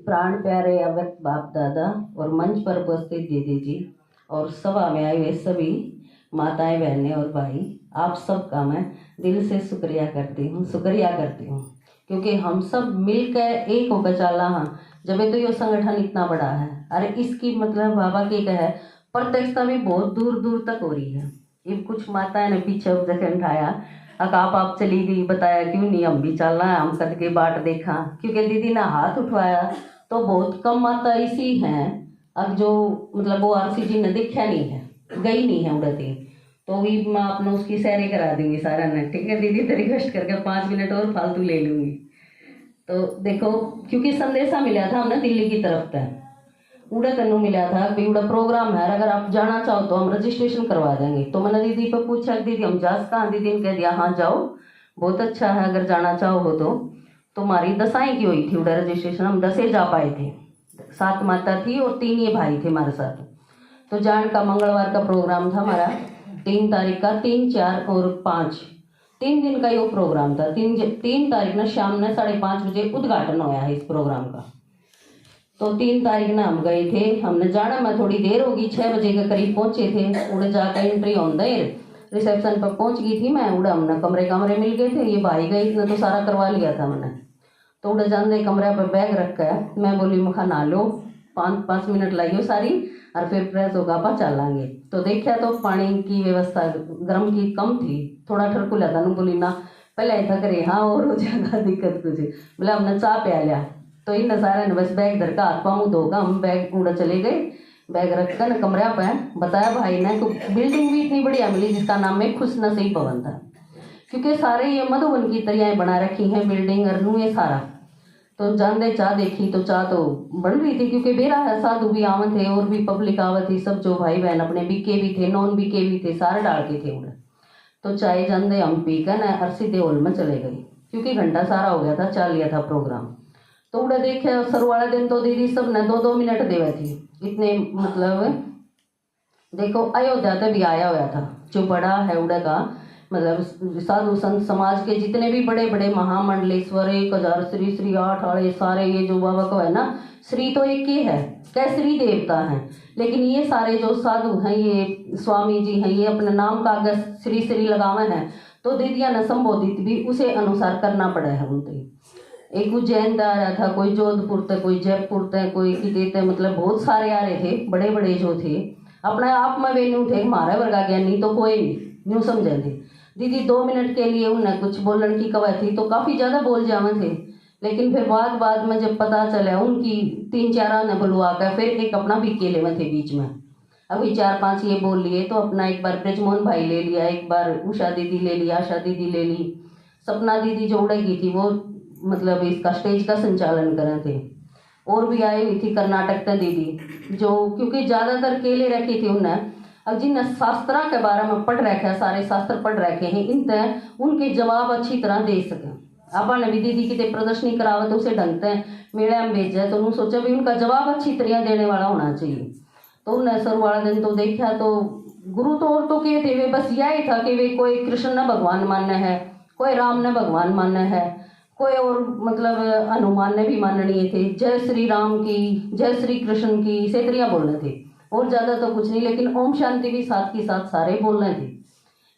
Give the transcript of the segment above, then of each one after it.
प्राण प्यारे अवैध बाप दादा और मंच पर उपस्थित दीदी जी और सभा में आए हुए सभी माताएं, बहनें और भाई, आप सबका मैं दिल से शुक्रिया करती हूँ क्योंकि हम सब मिलकर एक होकर चला हाँ जब तो ये संगठन इतना बड़ा है। अरे इसकी मतलब बाबा की कहे प्रत्यक्षता भी बहुत दूर दूर तक हो रही है। ये कुछ माताएं ने पीछे जैसे उठाया आप चली गई, बताया क्यों नहीं, हम भी चलना है, हम कद के बाट देखा, क्योंकि दीदी ने हाथ उठवाया तो बहुत कम माता इसी हैं अब जो मतलब वो RCG ने देखा नहीं है, गई नहीं है उड़ती, तो भी मैं अपने उसकी सैरे करा दूंगी सारा ने। ठीक है दीदी, तो रिक्वेस्ट करके 5 मिनट और फालतू ले लूंगी। तो देखो क्योंकि संदेशा मिला था हमने दिल्ली की तरफ से, उड़ा तेनू मिला था कि उड़ा प्रोग्राम है, अगर आप जाना चाहो तो हम रजिस्ट्रेशन करवा देंगे। तो मैंने दीदी पर पूछा दीदी हम जा कहाँ, दीदी ने कह दिया हाँ जाओ, बहुत अच्छा है, अगर जाना चाहो हो तो। हमारी दसाई की हुई थी उड़ा रजिस्ट्रेशन, हम 10 जा पाए थे, 7 माता थी और 3 ये भाई थे हमारे साथ। तो जान का मंगलवार का प्रोग्राम था हमारा, 3 तारीख का, 3, 4 और 5 3 दिन का ये प्रोग्राम था। 3 तारीख ना शाम ने 5:30 बजे उद्घाटन होया है इस प्रोग्राम का। तो 3 तारीख ना हम गए थे, हमने जाना में थोड़ी देर होगी, 6 बजे के करीब पहुंचे थे। उड़े जाकर एंट्री ऑन देर रिसेप्शन पर पहुंच गई थी मैं। उड़ा हमने कमरे मिल गए थे, ये भाई गए इतना तो सारा करवा लिया था मैंने। तो उड़े जाने कमरे पर बैग रख कर मैं बोली मखा ना लो, 5 मिनट लाइयो सारी और फिर फ्रेश होगा आप चलांगे। तो देखा तो पानी की व्यवस्था गर्म की कम थी, थोड़ा ठरकुला था। बोली ना पहले ऐसा करे हाँ और हो जाएगा दिक्कत कुछ, बोला हमने चाह प्या लिया। तो इन सारे ने बस बैग धर का हाथ पाँव धोगा, हम बैग उड़ा चले गए, बैग रख कर न कमरा पे बताया भाई ने। तो बिल्डिंग भी इतनी बढ़िया मिली जिसका नाम है खुश नसीब भवन था, क्योंकि सारे ये मधुबन की तरह बना रखी हैं बिल्डिंग अरनू ये सारा। तो जानते चाह देखी तो चाह तो बन रही थी, क्योंकि बेरा है साधु भी आवत थे और भी पब्लिक आवत थी, सब जो भाई बहन अपने बीके भी थे, नॉन बीके भी थे, सारे डाल के थे उड़े। तो चाय जानते हम पी कर न हर सीधे हॉल में चले गए, क्योंकि घंटा सारा हो गया था, चल लिया था प्रोग्राम। तो उड़ा देखे सर वाले दिन तो दीदी सब ने 2-2 मिनट देवे थी, इतने मतलब देखो अयोध्या तक भी आया हुआ था जो बड़ा है उड़ा का मतलब साधु संत समाज के जितने भी बड़े बड़े महामंडलेश्वर 1000 श्री श्री 8 आड़े सारे ये जो बाबा को है ना, श्री तो एक ही है, कैसरी देवता है, लेकिन ये सारे जो साधु हैं ये स्वामी जी हैं, ये अपने नाम का अगर श्री श्री लगावे हैं तो दीदिया ने संबोधित भी उसे अनुसार करना पड़ा है उनसे। एक उज्जैन का आ रहा था, कोई जोधपुर तक, कोई जयपुर तक, कोई किते मतलब बहुत सारे आ रहे थे, बड़े बड़े जो थे अपने आप में वे न्यू थे, हमारे वर्गा ज्ञानी तो कोई न्यू समझे थे। दीदी 2 मिनट के लिए उन्हें कुछ बोलने की कवा थी तो काफ़ी ज़्यादा बोल जावे थे, लेकिन फिर बाद में जब पता चला उनकी 3-4 ने बुलवा कर फिर एक अपना भी केले में थे बीच में, अभी 4-5 ये बोल लिए तो अपना एक बार ब्रजमोहन भाई ले लिया, एक बार उषा दीदी ले ली, आशा दीदी ले ली, सपना दीदी जो उड़ेगी थी वो मतलब इसका स्टेज का संचालन करे थे, और भी आई हुई थी कर्नाटक का दीदी जो क्योंकि ज़्यादातर केले रखी थी उन्हें। अब जिन शास्त्रा के बारे में पढ़ रखे, सारे शास्त्र पढ़ रखे हैं, इन उनके जवाब अच्छी तरह दे सकें। अपन भी दीदी की प्रदर्शनी करावे तो उसे ढंग से मेले में भेजा, तो उन्होंने सोचा भी उनका जवाब अच्छी तरह देने वाला होना चाहिए। तो उन्हें सर वाला दिन तो देखा तो गुरु तो और तो के थे वे बस यही था कि वे कोई कृष्ण न भगवान मानना है, कोई राम न भगवान मानना है, कोई और मतलब हनुमान ने भी माननीय थे, जय श्री राम की, जय श्री कृष्ण की, इसे त्रिया बोलने थे और ज़्यादा तो कुछ नहीं, लेकिन ओम शांति भी साथ के साथ सारे बोलने थे।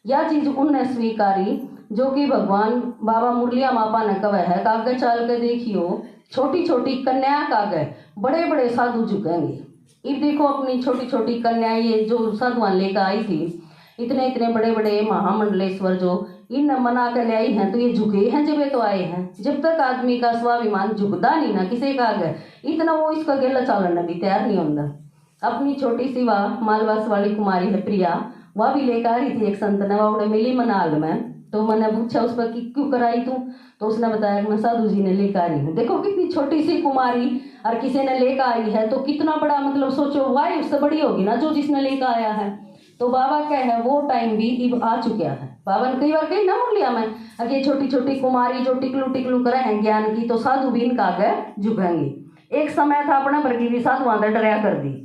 यह चीज़ उनने स्वीकारी जो कि भगवान बाबा मुरलिया मापा ने कहा है, कागे चाल के देखियो छोटी छोटी कन्या कागे बड़े बड़े साधु झुकेंगे। अब देखो अपनी छोटी छोटी कन्या ये जो साधुआन लेकर आई थी, इतने इतने बड़े बड़े महामंडलेश्वर जो इन मना कर ले आई हैं, तो ये झुके हैं जब ये तो आए हैं। जब तक आदमी का स्वाभिमान झुकदा नहीं ना किसी का आगे, इतना वो इसका गेला चालन भी तैयार नहीं होता। अपनी छोटी सी वह मालवास वाली कुमारी है प्रिया, वह भी लेकर आ रही थी एक संत ने, वह मिली मनाल में। तो मैंने पूछा उस पर कि क्यों कराई तू, तो उसने बताया कि मैं साधु जी ने लेकर आ रही हूँ। देखो कितनी छोटी सी कुमारी और किसी ने लेकर आई है तो कितना बड़ा मतलब सोचो वाई उससे बड़ी होगी ना जो जिसने लेकर आया है। तो बाबा क्या है वो टाइम भी अब आ चुका है। बाबा ने कई बार कही ना मुरलिया में, अगर छोटी छोटी कुमारी जो टिकलू टिकलू करे हैं ज्ञान की तो साधु भी इनका आगे झुकेंगे। एक समय था अपना भर की भी साधु आंदर डरिया कर दी,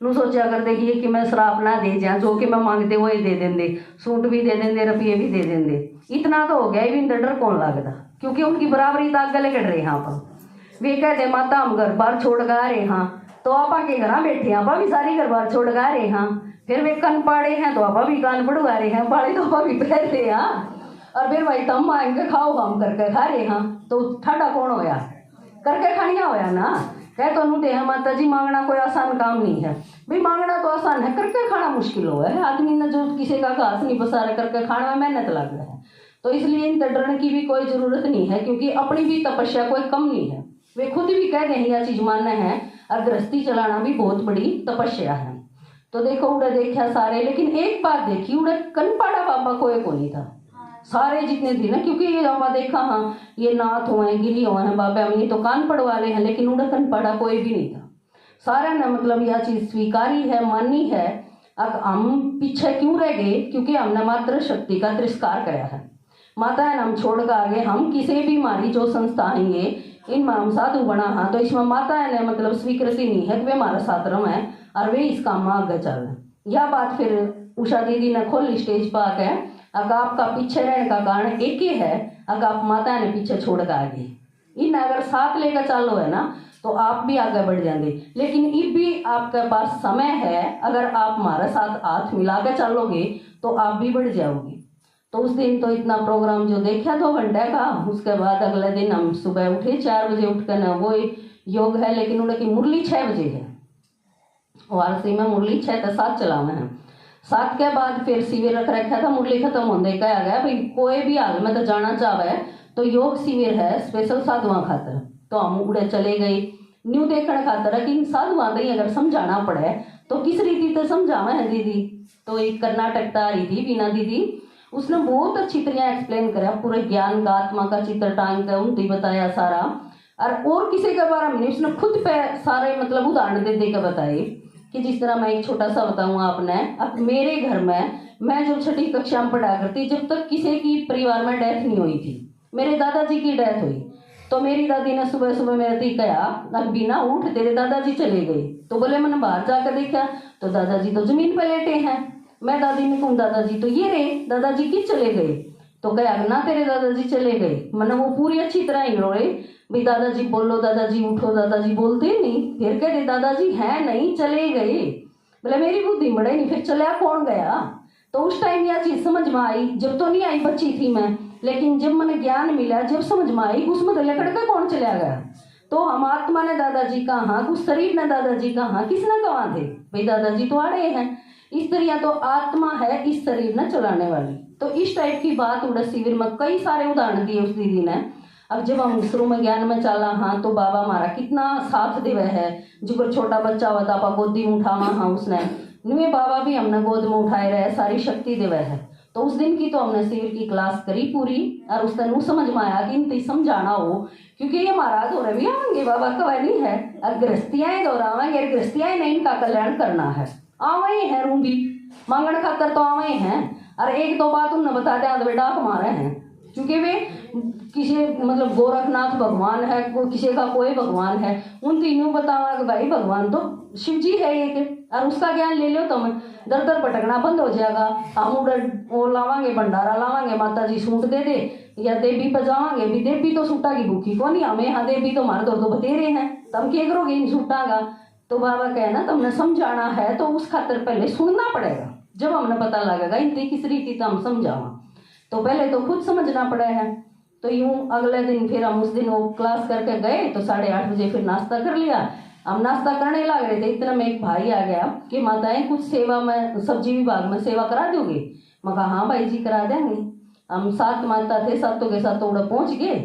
नू सोचा कर देखिए कि मैं श्राप ना दे जा, जो कि मैं मांगते वो ही दे देंगे, सूट भी दे देंगे, रुपये भी दे देंगे। इतना तो हो गया भी डर कौन लगता, क्योंकि उनकी बराबरी ताक गले कट रहे यहाँ पर। वे कहते माता हम घर बार छोड़ गा रहे हाँ, तो आपा के घर बैठे आपा भी सारी घर बार छोड़ गा रहे हाँ। फिर वे कन पाड़े हैं तो आपा भी कान पड़वा रहे हैं, पाड़े तो आपा भी पहन रहे हाँ। और फिर भाई तम आएंगे खाओ हम करके खा रहे हाँ, तो ठाडा कौन होया, करके खानिया होया ना। कह तो अनुते हैं माता जी मांगना कोई आसान काम नहीं है, भाई मांगना तो आसान है, करके खाना मुश्किल हो है। आदमी ने जो किसी का घास नहीं पसारा करके खाना में मेहनत लग रहा है, तो इसलिए इन डरने की भी कोई जरूरत नहीं है, क्योंकि अपनी भी तपस्या कोई कम नहीं है। वे खुद भी कह रहे हैं यह चीज मानना है, और गृहस्थी चलाना भी बहुत बड़ी तपस्या है। तो देखो उड़े देखा सारे, लेकिन एक बात देखी उड़े कनपाड़ा बाबा कोई को नहीं था, सारे जितने थे ना, क्योंकि ये बाबा देखा हाँ ये नाथ हुए गिरी हुए हैं बाबा ये तो कान पड़वाले हैं, लेकिन उड़े कनपाड़ा कोई भी नहीं था। सारा ने मतलब यह चीज स्वीकारी है, मानी है। अब हम पीछे क्यों रह गए, क्योंकि हमने मात्र शक्ति का तिरस्कार कराया है। माता है हम छोड़ कर आगे, हम किसी भी हमारी जो संस्था आएंगे इनमें हम साधु बना हाँ, तो इसमें माता है ने मतलब स्वीकृति नहीं है कि वे हमारा साधर्म है और वे इस काम में आगे चल रहे। यह बात फिर उषा दीदी ने खोल स्टेज पर आकर, अगर आपका पीछे रहने का कारण एक ही है, अगर आप माता ने पीछे छोड़ कर आगे इन अगर साथ लेकर चालो है ना, तो आप भी आगे बढ़ जाएंगे। लेकिन ये भी आपके पास समय है, अगर आप हमारे साथ हाथ मिला कर चलोगे तो आप भी बढ़ जाओगे। तो उस दिन तो इतना प्रोग्राम जो देखा 2 घंटे का, उसके बाद अगले दिन हम सुबह उठे 4 बजे उठकर ना वो योग है, लेकिन उनकी मुरली 6 बजे है, वारसी में मुरली 6 से 7 चलाना है। 7 के बाद फिर शिविर रख रखा था, मुरली खत्म होने कहा गया भाई कोई भी हाल में तो जाना चाहे तो योग शिविर है स्पेशल साधुआ खातर। तो हम उड़े चले गए न्यू देखने खातर कि इन साधुआ को अगर समझाना पड़े तो किस रीति से समझावा है दीदी। तो एक कर्नाटक से आ रही थी बीना दीदी, उसने बहुत अच्छी तरह एक्सप्लेन करा, पूरे ज्ञान का आत्मा का चित्र टांग कर उनकी बताया सारा, और किसी के बारे में नहीं, उसने खुद पे सारे मतलब उदाहरण दे के बताए कि जिस तरह मैं एक छोटा सा बताऊंगा आपने। अब मेरे घर में मैं जब 6ठी कक्षा में पढ़ा करती, जब तक किसी की परिवार में डेथ नहीं हुई थी, मेरे दादाजी की डेथ हुई तो मेरी दादी ने सुबह सुबह मेरे दी कहा अब बिना उठ तेरे दादाजी चले गए। तो बोले मैंने बाहर जाकर देखा तो दादाजी तो जमीन पे लेटे हैं। मैं दादी ने कहूँ दादाजी तो ये रहे, दादाजी किस चले गए? तो कहा ना तेरे दादाजी चले गए। मैंने वो पूरी अच्छी तरह ही रोए भाई दादाजी बोलो, दादाजी उठो, दादाजी बोलते नहीं। फिर कह रहे दादाजी हैं नहीं चले गए। बोले मेरी बुद्धि बढ़े नहीं, फिर चला कौन गया? तो उस टाइम यह चीज समझ में आई, जब तो नहीं आई बच्ची थी मैं, लेकिन जब मैंने ज्ञान मिला, जब समझ में आई उसमें लकड़ का कौन चला गया। तो हम आत्मा ने दादाजी कहाँ, उस शरीर ने दादाजी कहाँ, किसने कहा थे भाई दादाजी तो आ रहे हैं। इस तरह तो आत्मा है इस शरीर ने चलाने वाली। तो इस टाइप की बात उड़े शिविर में कई सारे उदाहरण दिए उस दीदी ने। अब जब हम शुरू में ज्ञान में चला हाँ, तो बाबा हमारा कितना साथ देवे है। जो छोटा बच्चा हुआ था आप गोदी में उठावा हाँ, उसने नुए बाबा भी हमने गोद में उठाए रहे, सारी शक्ति देवे है। तो उस दिन की तो हमने शिविर की क्लास करी पूरी, और उस दिन समझ में आया कि इनती समझाना हो, क्योंकि ये महाराज हो रहे भी आवेंगे बाबा कवा नहीं है, और गृहस्थियाँ दोहरावेंगे, गृहस्थियाँ नहीं इनका कल्याण करना है। आवे है रूम भी मांगण खातर तो आवे हैं। और एक दो बात उन्हें बता दें बेटा हमारे हैं, क्योंकि वे किसी मतलब गोरखनाथ भगवान है, किसी का कोई भगवान है, उन तीनों बतावा कि भाई भगवान तो शिव जी है एक, और उसका ज्ञान ले लो तो दर दर भटकना बंद हो जाएगा। हम वो लावांगे भंडारा लावांगे, माता जी सूट दे दे, या देवी बजावांगे भी, देवी तो सूटा की भूखी को नहीं, हमें हाँ देवी तो हमारे दो बतेरे हैं, तो हम क्या करोगे इन सूटा का। तो बाबा कहना तुमने समझाना है तो उस खातर पहले सुनना पड़ेगा, जब हमने पता लगेगा इनकी किस रीति तो हम समझावा, तो पहले तो खुद समझना पड़ा है। तो यूं अगले दिन फिर हम उस दिन वो क्लास करके गए, तो 8:30 बजे फिर नाश्ता कर लिया। हम नाश्ता करने लग रहे थे, इतना में एक भाई आ गया कि माताएं कुछ सेवा में सब्जी विभाग में सेवा करा दोगे? मैं कहा हाँ भाई जी करा देंगे। हम 7 माता थे, 7 के साथ उड़ा पहुँच गए।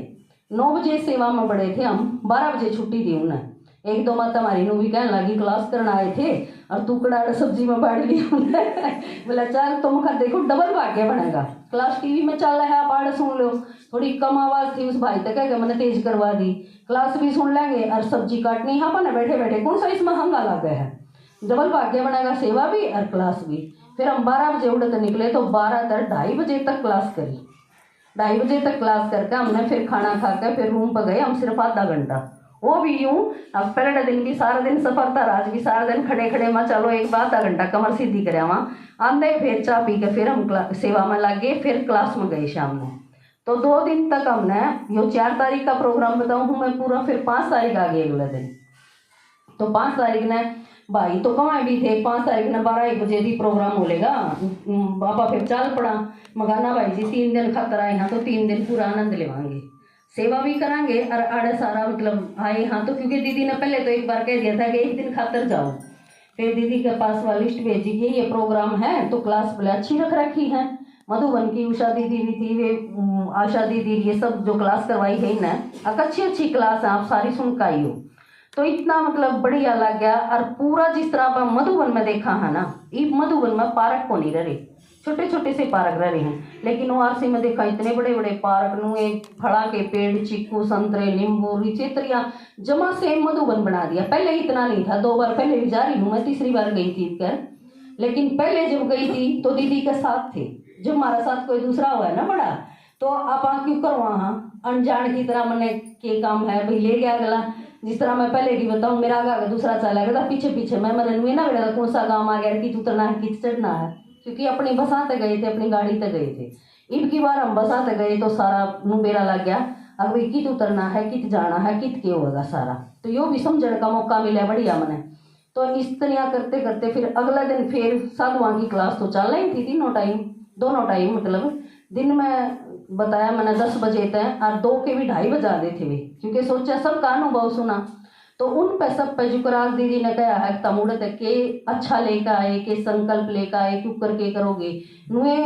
9 बजे सेवा में बड़े थे हम, 12 बजे छुट्टी दी उन्हें। एक दो माता हमारी नू भी कहने लगी क्लास करना आए थे और तू कड़ा सब्जी में बाढ़ ली उन्हें। बोला चल तुम खा देखो डबल भाग्य बनेगा, क्लास टीवी में चल रहा है आप आड़ सुन लो। थोड़ी कम आवाज थी उस भाई तक है मैंने तेज करवा दी, क्लास भी सुन लेंगे और सब्जी काटनी यहाँ पर बैठे बैठे कौन सा इसमें हंगा लग गया है। डबल भाग्य बनेगा, सेवा भी और क्लास भी। फिर हम 12 बजे उड़ते निकले तो 12 तक 2:30 बजे तक क्लास करी। 2:30 बजे तक क्लास करके हमने फिर खाना खाकर फिर रूम पर गए हम, सिर्फ आधा घंटा, वो भी यूं। अब पहले दिन भी सारा दिन सफर था, राज भी सारा दिन खड़े खड़े में चलो एक बार आधा घंटा कमर सीधी करे वहाँ आंदे, फिर चाय पी के फिर हम सेवा में लग गए, फिर क्लास में गए शाम में। तो 2 दिन तक हमने यो 4 तारीख का प्रोग्राम बताऊँ हूँ मैं पूरा, फिर 5 तारीख आ गई अगले दिन। तो 5 तारीख ने भाई तो कमाए भी थे, 5 तारीख ने 12-1 बजे भी प्रोग्राम होलेगा। बाबा फिर चल पड़ा मगाना भाई जी 3 दिन खातर आए यहाँ तो 3 दिन पूरा आनंद लेवाएंगे, सेवा भी करांगे और आड़े सारा मतलब आए यहाँ तो, क्योंकि दीदी ने पहले तो एक बार कह दिया था कि 1 दिन खातर जाओ। फिर दीदी के पास वाली लिस्ट भेजी कि ये प्रोग्राम है, तो क्लास भले अच्छी रख रखी है। मधुबन की उषा दीदी भी थी, वे आशा दीदी, ये सब जो क्लास करवाई है ना, अच्छी क्लास है, आप सारी सुन के आई हो। तो इतना मतलब बढ़िया लग गया। और पूरा जिस तरह आप मधुबन में देखा है ना, ये मधुबन में पार्क को नहीं रहे, छोटे छोटे से पार्क रह रहे हैं, लेकिन ORC में देखा इतने बड़े बड़े पार्क नुए, फड़ा के पेड़, चीकू, संतरे, नींबू, रिचेत्रिया जमा सेम मधुबन बना दिया। पहले इतना नहीं था, 2 बार पहले भी जा रही हूँ मैं, 3री बार गई थी कर। लेकिन पहले जब गई थी तो दीदी के साथ थे, जब हमारा साथ कोई दूसरा हुआ है ना बड़ा, तो आप क्यों करो वहाँ अनजान की तरह, मैंने के काम है भाई ले गया अगला। जिस तरह मैं पहले की बताऊँ, मेरा आगे दूसरा चला गया पीछे पीछे, मैंने नुए ना बेटा कौन सा गाँव आ गया कि उतरना है कि चढ़ना है, क्योंकि अपनी बसा तक गए थे, अपनी गाड़ी तक गए थे। इनकी बार हम बसा तक गए तो सारा बेरा लग गया, अब भाई कित उतरना है, कित जाना है, कित के होगा सारा। तो यो भी समझने का मौका मिला बढ़िया मैंने। तो इस तरह करते करते फिर अगला दिन फिर साधुआं की क्लास तो चल रही थी, दोनों टाइम मतलब दिन में बताया मैंने 10 बजे तक, और 2 के भी 2:30 बजा दे थे वे, क्योंकि सोचा सबका अनुभव सुना। तो उन पे सब पे जुकराज दीदी ने कहा है तमुड़त के अच्छा लेकर आए, के संकल्प लेकर आए, क्यों करके करोगे नुए।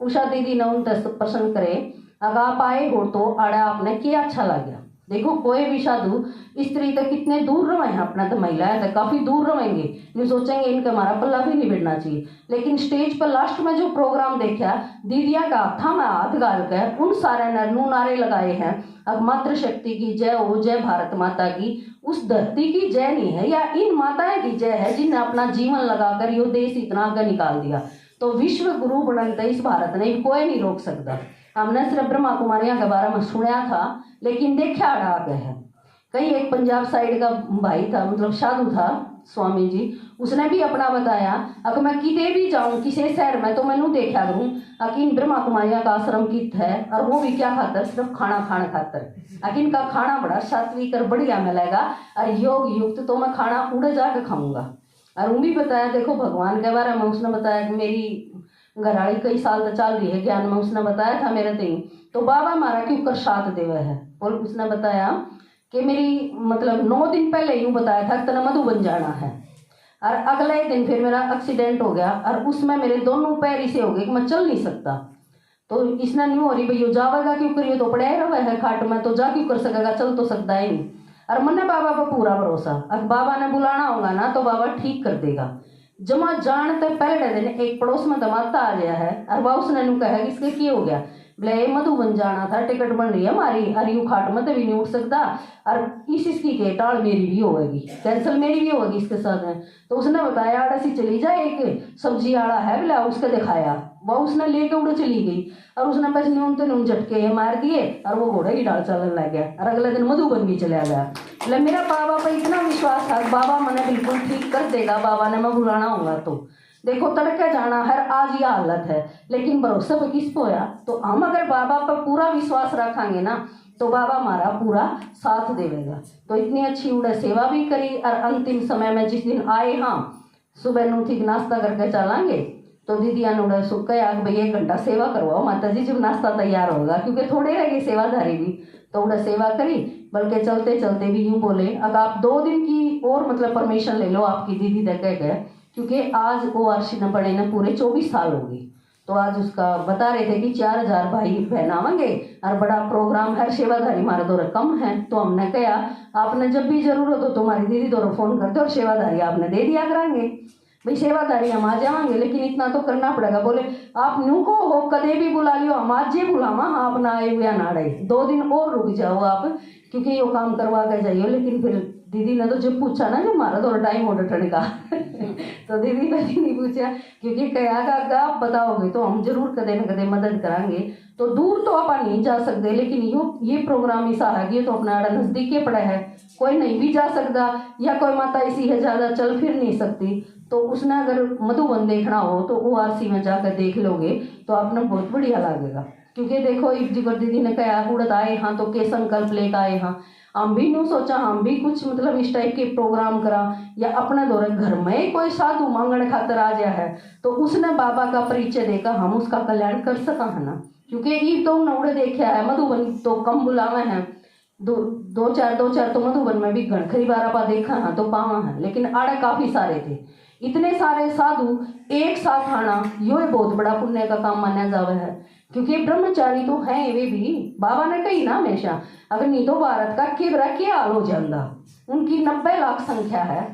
उषा दीदी ने उन प्रश्न करे, अगर आप आए हो तो आड़ा आपने क्या अच्छा लगा। देखो कोई भी साधु स्त्री तक कितने दूर रहे हैं, अपना तो महिलाएं तक काफी दूर रहेंगे, नहीं सोचेंगे इनका हमारा पल्ला भी नहीं बिड़ना चाहिए। लेकिन स्टेज पर लास्ट में जो प्रोग्राम देखा, दीदिया का हाथा में हाथ गाल कर उन सारे नरनू नारे लगाए हैं, अब मातृशक्ति की जय हो, जय भारत माता की, उस धरती की जय नहीं है, या इन माताएं की जय है जिन्हें अपना जीवन लगाकर यो देश इतना आगे निकाल दिया। तो विश्व गुरु बनता इस भारत ने कोई नहीं रोक सकता। हमने सिर्फ ब्रह्मा कुमारियां के बारे में सुना था, लेकिन देखा आ गए है। कहीं एक पंजाब साइड का भाई था, मतलब साधु था स्वामी जी, उसने भी अपना बताया, अगर मैं किते भी जाऊं किसी शहर में तो मैनू देखा करूं अकिन ब्रह्मा कुमारियां का आश्रम कित है, और वो भी क्या खातर, सिर्फ खाना खाने खातर। अकिन का खाना बड़ा सात्विक और बढ़िया मिलेगा, और योग युक्त तो मैं खाना उड़े जाकर खाऊंगा। और वो भी बताया, देखो भगवान के बारे में उसने बताया कि मेरी घराड़ी कई साल तक चल रही है ज्ञान में, उसने बताया था मेरे तीन, तो बाबा मारा क्यों कर साथ देवे है। और उसने बताया कि मेरी मतलब 9 दिन पहले यूँ बताया था कि तना मधुबन जाना है, और अगले दिन फिर मेरा एक्सीडेंट हो गया, और उसमें मेरे दोनों पैर इसे हो गए कि मैं चल नहीं सकता। तो इसने नहीं हो रही भाई जावेगा क्यों करिए, तो पड़े रहा है खाट में, तो जा क्यों कर सकेगा, चल तो सकता ही नहीं। और मैंने बाबा पर पूरा भरोसा, अब बाबा ने बुलाना होगा ना तो बाबा ठीक कर देगा। जमा जानते पहले दिन एक पड़ोस में दमाता आ गया है, और वह उसने नू कहा इसके क्या हो गया, बोले मधुबन जाना था, टिकट बन रही है हमारी, और यू खाट में तभी नहीं उठ सकता, और इसकी के टाल मेरी भी होगी, कैंसिल मेरी भी होगी इसके साथ में। तो उसने बताया आड़ा सी चली जाए, एक सब्जी आड़ा है बोला, उसके दिखाया, वह उसने लेके उड़ चली गई, और उसने बस न्यून तो न्यून झटके मार दिए, और वो घोड़े की डाल चलने लग गया, और अगले दिन मधुबन भी चला गया। बोले मेरा बाबा पर इतना विश्वास था, बाबा मैंने बिल्कुल ठीक कर देगा, बाबा ने मैं बुलाना होगा। तो देखो तड़के जाना है, आज यह हालत है, लेकिन भरोसा पर किस को होया, तो हम अगर बाबा पर पूरा विश्वास रखेंगे ना तो बाबा हमारा पूरा साथ देगा। तो इतनी अच्छी उड़े सेवा भी करी, और अंतिम समय में जिस दिन आए हम सुबह नू ठीक नाश्ता करके चलांगे, तो दीदिया ने उड़े सुख कहा भाई 1 घंटा सेवा करवाओ माता जी, जब नाश्ता तैयार होगा, क्योंकि थोड़े रह गए सेवाधारी भी, तो उड़े सेवा करी। बल्कि चलते चलते भी यूँ बोले, अगर आप 2 दिन की और मतलब परमिशन ले लो आपकी दीदी तक गए, क्योंकि आज ORC न बने न पूरे 24 साल हो गए। तो आज उसका बता रहे थे कि 4000 भाई बहन आवेंगे, और बड़ा प्रोग्राम है, सेवाधारी हमारे दौरा कम है। तो हमने कहा आपने जब भी जरूरत हो तो हमारी दीदी दौरा फोन कर दो, और सेवाधारी आपने दे दिया करेंगे भाई, सेवाधारी हम आ जाएंगे, लेकिन इतना तो करना पड़ेगा। बोले आप न्यू को हो कदे भी बुला लियो, हम आज ये बुलावा, आप ना आए हुए ना आए, 2 दिन और रुक जाओ आप, क्योंकि ये काम करवा कर जाइए। लेकिन फिर दीदी ने तो जब पूछा ना, जब हमारा थोड़ा टाइम हो ठंड का तो दीदी ने नहीं पूछा, क्योंकि कहा का आप बताओगे तो हम जरूर कदे न कदे मदद करांगे। तो दूर तो आप नहीं जा सकते, लेकिन ये प्रोग्राम ऐसा है कि ये तो अपना नज़दीक पड़ा है, कोई नहीं भी जा सकता, या कोई माता ऐसी है ज़्यादा चल फिर नहीं सकती, तो उसने अगर मधुबन देखना हो तो ORC में जाकर देख लोगे तो आपने बहुत बढ़िया लगेगा। क्योंकि देखो एक जी दीदी ने कहा कूड़त आए हाँ तो के संकल्प लेकर आए हाँ, हम भी न्यू सोचा हम भी कुछ मतलब इस टाइप के प्रोग्राम करा, या अपने दौरे घर में ही कोई साधु मांगण खातर आ गया है तो उसने बाबा का परिचय देकर हम उसका कल्याण कर सका है ना। क्योंकि ये तो नौड़े देखा है मधुबन तो कम बुलावे हैं, दो चार तो मधुबन में भी घनखरी बारा पा देखा है तो पावा है, लेकिन आड़े काफी सारे थे। इतने सारे साधु एक साथ आना यो बहुत बड़ा पुण्य का काम माना जावे है, क्योंकि ब्रह्मचारी तो हैं वे भी। बाबा ने कही ना हमेशा अगर नहीं तो भारत का किबरा क्या हाल हो जाता। उनकी 90 लाख संख्या है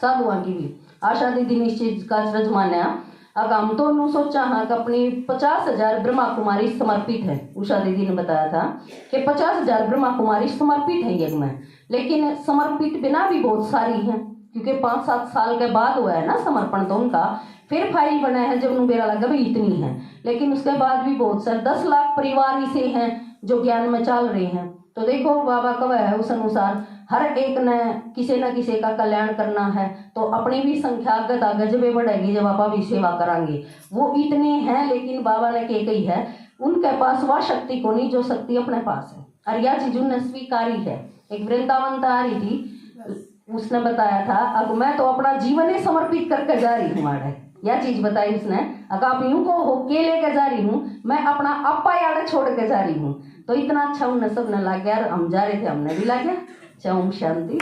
साधुओं की भी। आशा दीदी ने इस चीज का रज माना। अब हम तो नु सोचा हाँ कि अपनी 50,000 ब्रह्मा कुमारी समर्पित है। उषा दीदी ने बताया था कि 50,000 ब्रह्मा कुमारी समर्पित है यज्ञ में, लेकिन समर्पित बिना भी बहुत सारी हैं, क्योंकि 5-7 साल के बाद हुआ है ना समर्पण तो उनका, फिर फाइल बना है जब मेरा लगा भाई इतनी है, लेकिन उसके बाद भी बहुत सारे 10 लाख परिवार ऐसे हैं जो ज्ञान में चल रहे हैं। तो देखो बाबा कब है उस अनुसार हर एक ने किसी न किसी का कल्याण करना है, तो अपनी भी संख्या आगे जब बढ़ेगी जब बाबा भी सेवा करांगे। वो इतने हैं लेकिन बाबा ने के कही है उनके पास वह शक्ति को नहीं जो शक्ति अपने पास है, और यह चीज उन्हें स्वीकारी है। एक वृंदावन आ रही थी, उसने बताया था अब मैं तो अपना जीवन ही समर्पित करके जा रही हूँ आड़े, यह चीज बताई उसने। अगर आप यूं को होके लेके जा रही हूँ, मैं अपना अप्पा याद छोड़ के जा रही हूँ। तो इतना अच्छा उन्हें सब ने लग गया, हम जा रहे थे हमने भी लग गया। ओम शांति।